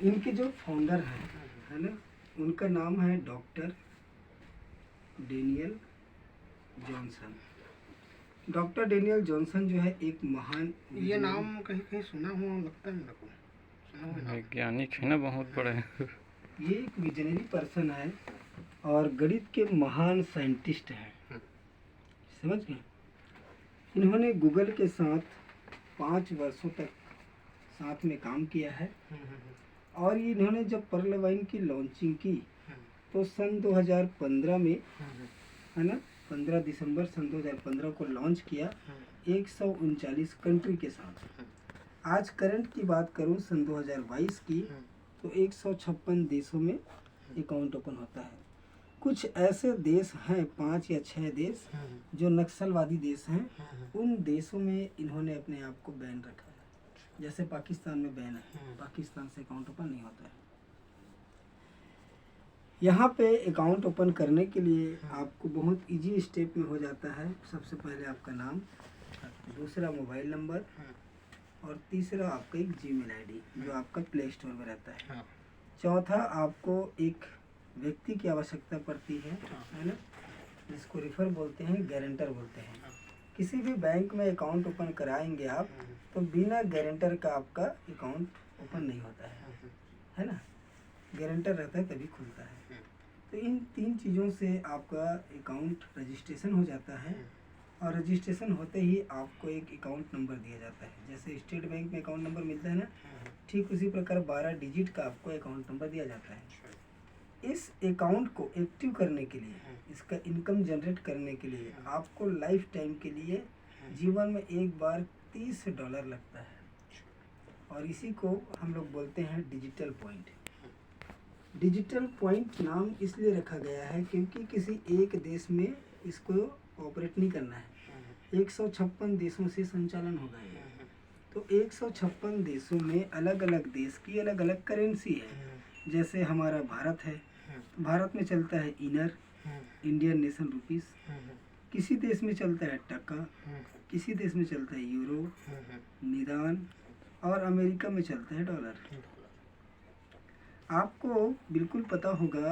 इनके जो फाउंडर हैं, है ना, उनका नाम है doctor Daniel Johnson. Doctor Daniel Johnson जो है एक महान, ये नाम कहीं कहीं सुना हुआ लगता है मेरे को, सुना हुआ नाम। वैज्ञानिक है ना, बहुत बड़े। ये एक विजनरी पर्सन है और गणित के महान साइंटिस्ट हैं, समझ गए। इन्होंने गूगल के साथ 5 वर्षों तक साथ में काम किया है और इन्होंने जब पर्ल वाइन की लॉन्चिंग की तो सन 2015 में, है ना, 15 दिसंबर सन 2015 को लॉन्च किया 139 कंट्री के साथ। आज करंट की बात करूं सन 2022 की तो 156 देशों में अकाउंट ओपन होता है। कुछ ऐसे देश हैं, 5 या 6 देश जो नक्सलवादी देश हैं, उन देशों में इन्होंने अपने आप को बैन रखा है। जैसे पाकिस्तान में बैन है, पाकिस्तान से अकाउंट ओपन नहीं होता है। यहाँ पे अकाउंट ओपन करने के लिए आपको बहुत इजी स्टेप में हो जाता है। सबसे पहले आपका नाम, दूसरा मोबाइल नंबर और तीसरा आपका एक जीमेल आईडी जो आपका प्ले स्टोर में रहता है। चौथा आपको एक व्यक्ति की आवश्यकता पड़ती है ना, जिसको रिफर बोलते हैं, गारंटर बोलते हैं। किसी भी बैंक में अकाउंट ओपन कराएंगे आप तो बिना गारंटर का आपका अकाउंट ओपन नहीं होता है ना, गारंटर रहता है तभी खुलता है। तो इन 3 चीज़ों से आपका अकाउंट रजिस्ट्रेशन हो जाता है और रजिस्ट्रेशन होते ही आपको एक अकाउंट नंबर दिया जाता है। जैसे स्टेट बैंक में अकाउंट नंबर मिलता है ना, ठीक उसी प्रकार 12 डिजिट का आपको अकाउंट नंबर दिया जाता है। इस अकाउंट को एक्टिव करने के लिए, इसका इनकम जनरेट करने के लिए आपको लाइफ टाइम के लिए जीवन में एक बार $30 लगता है और इसी को हम लोग बोलते हैं डिजिटल पॉइंट। डिजिटल पॉइंट नाम इसलिए रखा गया है क्योंकि किसी एक देश में इसको ऑपरेट नहीं करना है, 156 देशों से संचालन होगा ये। तो 156 देशों में अलग अलग देश की अलग अलग करेंसी है। जैसे हमारा भारत है, तो भारत में चलता है इनर इंडियन नेशन रुपीस, किसी देश में चलता है टका, किसी देश में चलता है यूरो, निदान, और अमेरिका में चलता है डॉलर। आपको बिल्कुल पता होगा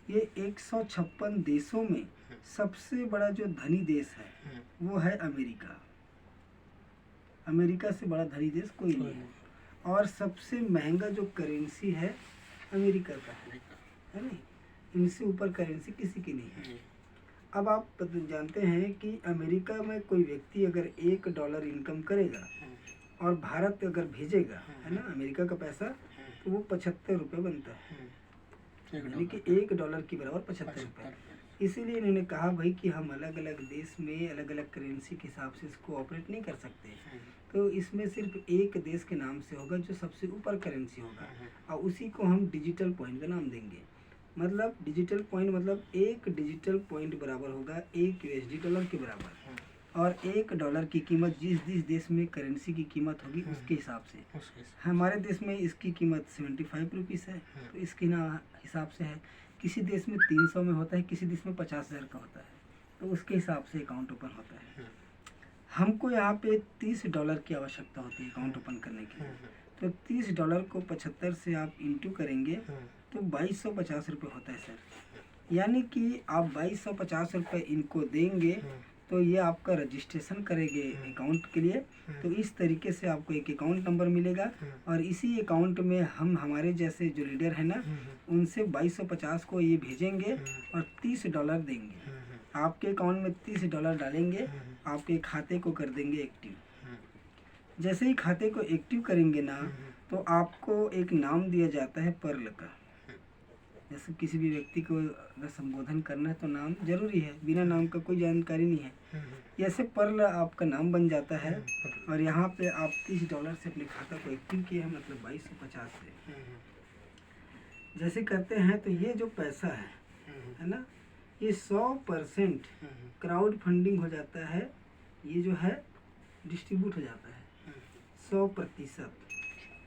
ये 156 देशों में सबसे बड़ा जो धनी देश है वो है अमेरिका। अमेरिका से बड़ा धनी देश कोई नहीं है और सबसे महंगा जो करेंसी है अमेरिका का है नहीं, इनसे ऊपर करेंसी किसी की नहीं है। अब आप जानते हैं कि अमेरिका में कोई व्यक्ति अगर $1 इनकम करेगा और भारत अगर भेजेगा, है ना, अमेरिका का पैसा, तो वो 75 रुपये बनता है, यानी कि $1 के बराबर 75 रुपये। इसीलिए इन्होंने कहा भाई कि हम अलग अलग देश में अलग अलग करेंसी के हिसाब से इसको ऑपरेट नहीं कर सकते, तो इसमें सिर्फ एक देश के नाम से होगा जो सबसे ऊपर करेंसी होगा और उसी को हम डिजिटल पॉइंट का नाम देंगे। मतलब डिजिटल पॉइंट मतलब एक डिजिटल पॉइंट बराबर होगा $1 के बराबर, और $1 की कीमत जिस जिस देश में करेंसी की कीमत होगी उसके हिसाब से। हमारे देश में इसकी कीमत 75 रुपीज़ है, तो इसके ना हिसाब से है। किसी देश में 300 में होता है, किसी देश में 50,000 का होता है, तो उसके हिसाब से अकाउंट ओपन होता है। हमको यहाँ पे $30 की आवश्यकता होती है अकाउंट ओपन करने के लिए। तो $30 को 75 से आप इंटू करेंगे तो 2250 रुपये होता है सर। यानी कि आप 2250 रुपये इनको देंगे तो ये आपका रजिस्ट्रेशन करेंगे अकाउंट के लिए। तो इस तरीके से आपको एक अकाउंट नंबर मिलेगा और इसी अकाउंट में हम हमारे जैसे जो लीडर है ना, उनसे 2250 को ये भेजेंगे और $30 देंगे। आपके अकाउंट में $30 डालेंगे, आपके खाते को कर देंगे एक्टिव। जैसे ही खाते को एक्टिव करेंगे ना, तो आपको एक नाम दिया जाता है पर्ल का। जैसे किसी भी व्यक्ति को अगर संबोधन करना है तो नाम जरूरी है, बिना नाम का कोई जानकारी नहीं है। जैसे पर्ल आपका नाम बन जाता है और यहाँ पे आप $30 से अपने खाता को एक्टिव किए हैं, मतलब 2250 से जैसे करते हैं, तो ये जो पैसा है ना, ये 100% क्राउड फंडिंग हो जाता है, ये जो है डिस्ट्रीब्यूट हो जाता है 100%।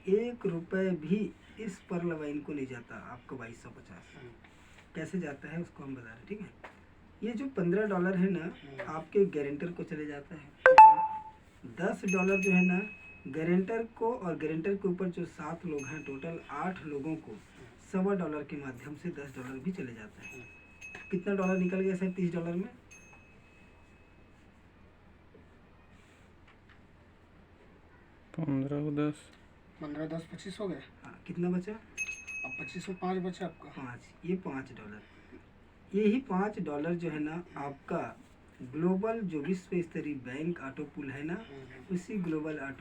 $1 भी इस पर्ल वाइन को नहीं जाता आपको 2250। कैसे जाता है उसको हम बता रहे हैं, ठीक है। ये जो $15 है ना, आपके गारंटर को चले जाता है। $10 जो है ना, गारंटर को और गारंटर के ऊपर जो 7 लोग हैं, टोटल 8 लोगों को $1.25 के माध्यम से $10 भी चले जाते हैं। कितना डॉलर निकल गया सर $30 में? 15 10 15 10 25 हो गए। हाँ, कितना बचा? अब 25 में 5 बचा आपका। 5, ये $5। यही $5 जो है ना आपका ग्लोबल जो विश्व स्तरीय बैंक ऑटो पुल है ना, उसी ग्लोबल ऑटो